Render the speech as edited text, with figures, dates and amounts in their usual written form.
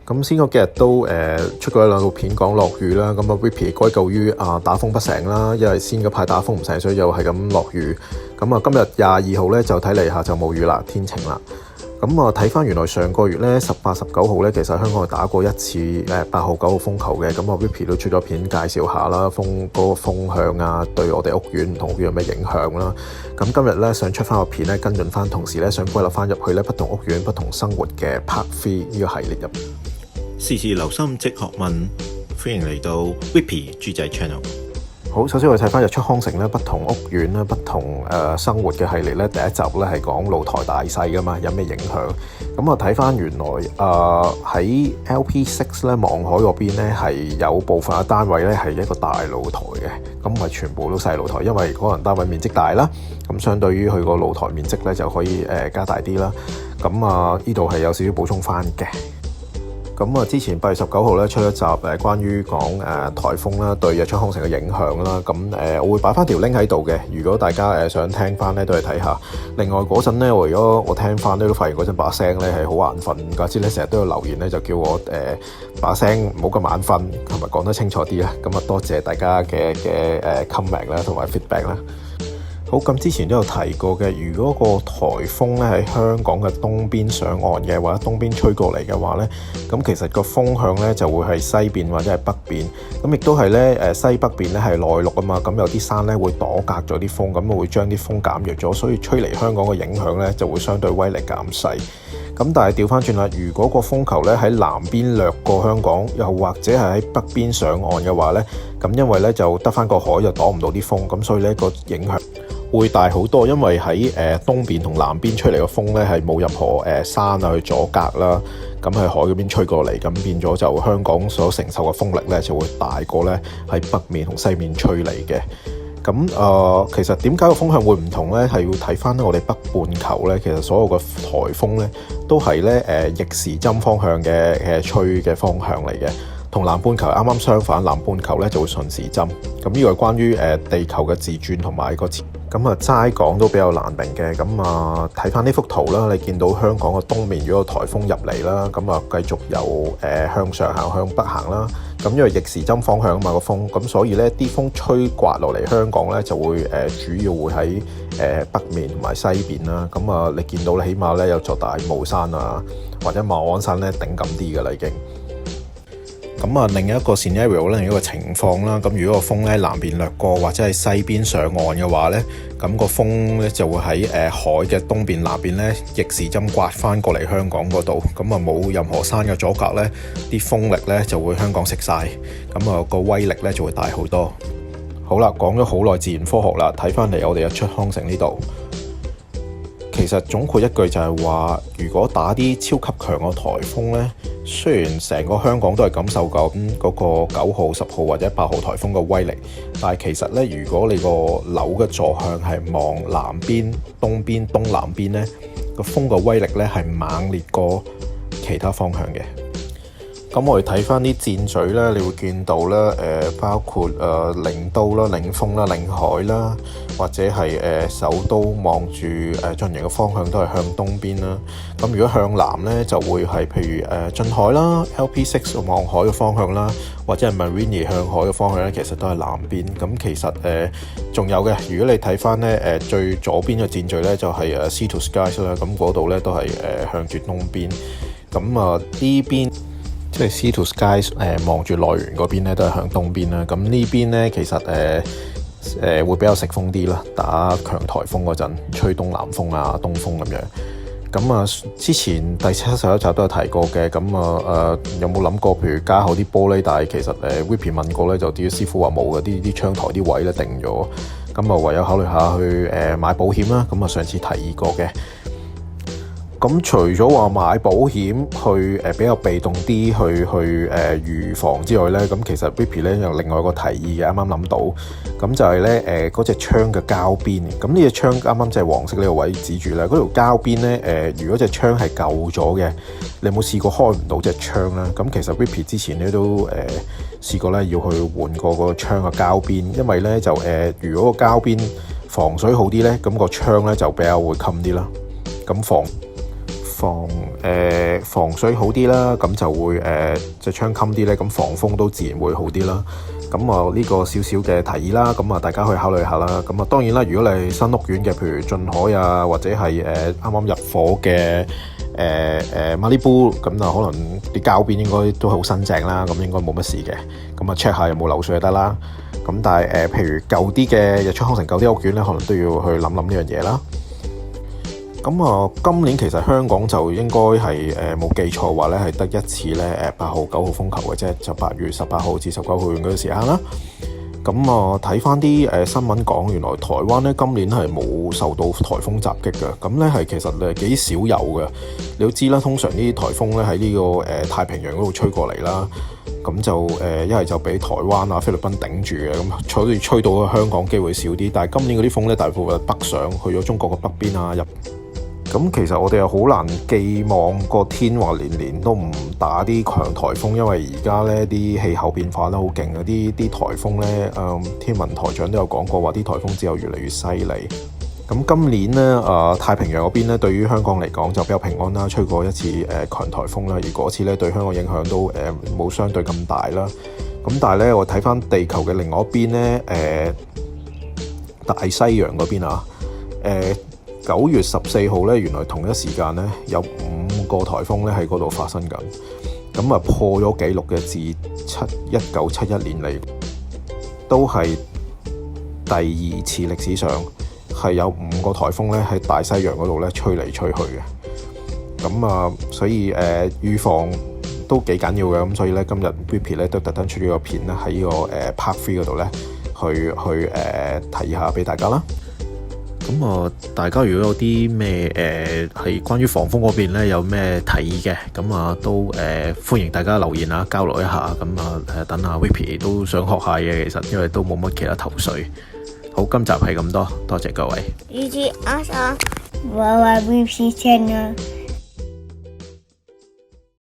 咁先嗰幾日都出過一兩套片講落雨啦，咁啊 Whippy 歸咎於打風不成啦，因為先嗰排打風唔成，所以又係咁落雨。咁啊今日22號咧就睇嚟下晝冇雨啦，天晴啦。咁啊睇翻原來上個月咧18、19號咧，其實香港係打過一次8號、9號風球嘅。咁啊 Whippy 都出咗片介紹下啦，嗰個風向啊，對我哋屋苑唔同屋苑有咩影響啦。咁今日咧想出翻個片咧跟進翻，同時咧想歸納翻入去咧不同屋苑、不同生活嘅 Part 3呢個系列入面。時時留心即學問，歡迎嚟到 Whippy 豬仔 Channel。好，首先我哋睇翻日出康城咧，不同屋苑咧，不同生活嘅系列咧。第一集咧係講露台大細噶嘛，有咩影響？咁我睇翻原來喺LP6 咧，望海嗰邊咧係有部分嘅單位咧係一個大露台嘅，咁唔係全部都細露台，因為可能單位面積大啦，咁相對於佢個露台面積咧就可以加大啲啦。咁呢度係有少少補充翻嘅。咁之前8月19號咧出一集關於講颱風啦對日出康城嘅影響啦，咁我會擺翻條 link 喺度嘅，如果大家想聽翻咧都係睇下。另外嗰陣咧，如果我聽翻咧都發現嗰陣把聲咧係好眼瞓，唔怪之咧成日都有留言咧就叫我把聲唔好咁眼瞓，同埋講得清楚啲啦。咁多謝大家嘅comment 啦，同埋 feedback 啦。好，咁之前都有提過嘅，如果個颱風咧喺香港嘅東邊上岸嘅，或者東邊吹過嚟嘅話咧，咁其實個風向咧就會係西邊或者係北邊，咁亦都係咧西北邊咧係內陸啊嘛，咁有啲山咧會阻隔咗啲風，咁會將啲風減弱咗，所以吹嚟香港嘅影響咧就會相對威力減細。咁但係調翻轉啦，如果個風球咧喺南邊掠過香港，又或者係喺北邊上岸嘅話咧，咁因為咧就得翻個海就擋唔到啲風，咁所以咧個影響會大好多，因為喺東邊同南邊吹嚟嘅風咧係冇任何山去阻隔啦，咁喺海嗰邊吹過嚟，咁變咗就香港所承受嘅風力咧就會大過咧喺北面同西面吹嚟嘅。咁其實點解個風向會唔同咧？係要睇翻我哋北半球咧，其實所有嘅颱風咧都係咧逆時針方向嘅吹嘅方向嚟嘅。同南半球啱啱相反，南半球咧就會順時針。咁呢個係關於地球嘅自轉同埋個咁齋講都比較難明嘅。咁睇翻呢幅圖啦，你見到香港嘅東面如果個颱風入嚟啦，咁繼續由向上行向北行啦。咁因為逆時針方向啊嘛個風，咁所以咧啲風吹刮落嚟香港咧就會主要會喺北面同埋西邊啦。咁你見到咧起碼咧有座大帽山啊，或者馬鞍山咧頂緊啲㗎啦已經。咁另一個 scenario 咧，另一個情況啦，咁如果個風咧南邊掠過或者係西邊上岸嘅話咧，咁個風咧就會喺海嘅東邊南邊咧逆時針刮翻過嚟香港嗰度，咁冇任何山嘅阻隔咧，啲風力咧就會香港食晒，咁個威力咧就會大好多。好啦，講咗好耐自然科學啦，睇翻嚟我哋日出康城呢度。其實總括一句就係話，如果打啲超級強嘅颱風呢，雖然成個香港都係感受緊嗰個9號、10號或者8號颱風嘅威力，但係其實呢，如果你個樓嘅坐向係望南邊、東邊、東南邊呢，個風嘅威力呢係猛烈過其他方向嘅。咁我哋睇翻啲箭嘴咧，你會見到咧，包括領都啦、領風啦、領海啦，或者係首都望住進行嘅方向都係向東邊啦。咁如果向南咧，就會係譬如進海啦、LP6 望海嘅方向啦，或者係 Marine 向海嘅方向咧，其實都係南邊。咁其實仲有嘅，如果你睇翻咧最左邊嘅箭嘴咧，就係Sea to Skies 啦，咁嗰度咧都係向住東邊。咁呢邊即係 Sea to Skies 望住內園嗰邊咧都係向東邊啦。咁呢邊咧其實會比較食風啲啦，打強颱風嗰陣吹東南風啊、東風咁樣。咁之前第71集都有提過嘅。咁有冇諗過譬如加厚啲玻璃？但係其實Whippy 問過咧，就啲師傅話冇嘅，啲窗台啲位咧定咗。咁唯有考慮下去買保險啦。咁上次提議過嘅。咁除咗話買保險去比較被動啲去預防之外咧，咁其實 Whippy 咧有另外一個提議嘅，啱啱諗到，咁就係咧嗰隻窗嘅膠邊，咁呢隻窗啱啱就係黃色呢個位指住咧，嗰條膠邊咧如果隻窗係舊咗嘅，你有冇試過開唔到隻窗咧？咁其實 Whippy 之前咧都試過咧要去換過個窗嘅膠邊，因為咧就如果個膠邊防水好啲咧，咁個窗咧就比較會襟啲啦，咁防水好啲啦，咁就會隻窗襟啲咧，咁防風都自然會好啲啦。咁啊呢個少少嘅提議啦，咁啊大家可以考慮下啦。咁啊當然啦，如果你係新屋苑嘅，譬如俊海啊，或者係啱啱入伙嘅Malibu，咁啊可能啲膠邊應該都好新淨啦，咁應該冇乜事嘅。咁啊 check 下有冇漏水就得啦。咁但係譬如舊啲嘅日出康城舊啲屋苑咧，可能都要去諗諗呢樣嘢啦。咁啊，今年其實香港就應該係冇記錯話咧，係得一次咧8號9號風球嘅啫，就8月18號至19號嗰個時間啦。咁啊，睇翻啲新聞講，原來台灣咧今年係冇受到颱風襲擊嘅，咁咧係其實幾少有嘅。你都知啦，通常呢啲颱風咧喺呢個太平洋嗰度吹過嚟啦，咁就一係就俾台灣啊菲律賓頂住嘅，咁吹到香港機會少啲。但係今年嗰啲風咧大部分北上去咗中國嘅北邊啊入。咁其實我哋又好難寄望個天話年年都唔打啲強颱風，因為而家呢啲氣候變化得好勁啊！啲颱風呢，天文台長都有講過話啲颱風之後越嚟越犀利。咁今年呢，太平洋嗰邊呢，對於香港嚟講就比較平安啦，吹過一次強颱風啦，而嗰次呢，對香港影響都冇相對咁大啦。咁但係呢，我睇翻地球嘅另外一邊呢，大西洋嗰邊啊，9月14號咧，原來同一時間咧有5個颱風咧喺嗰度發生緊，咁啊破咗紀錄嘅，自1971年嚟都係第2次歷史上係有5個颱風咧喺大西洋嗰度咧吹嚟吹去嘅。咁啊，所以預防都幾緊要嘅，咁所以咧今日 Whippy 咧都特登出咗個片咧喺呢個Part 3嗰度咧去提下俾大家啦。咁啊，大家如果有啲咩係關於防風嗰邊咧有咩提議嘅，咁啊都歡迎大家留言啊，交流一下。咁啊等下 Whippy 都想學下嘢，其實因為都冇乜其他頭緒。好，今集係咁多，多謝各位。Easy as a Whippy channel。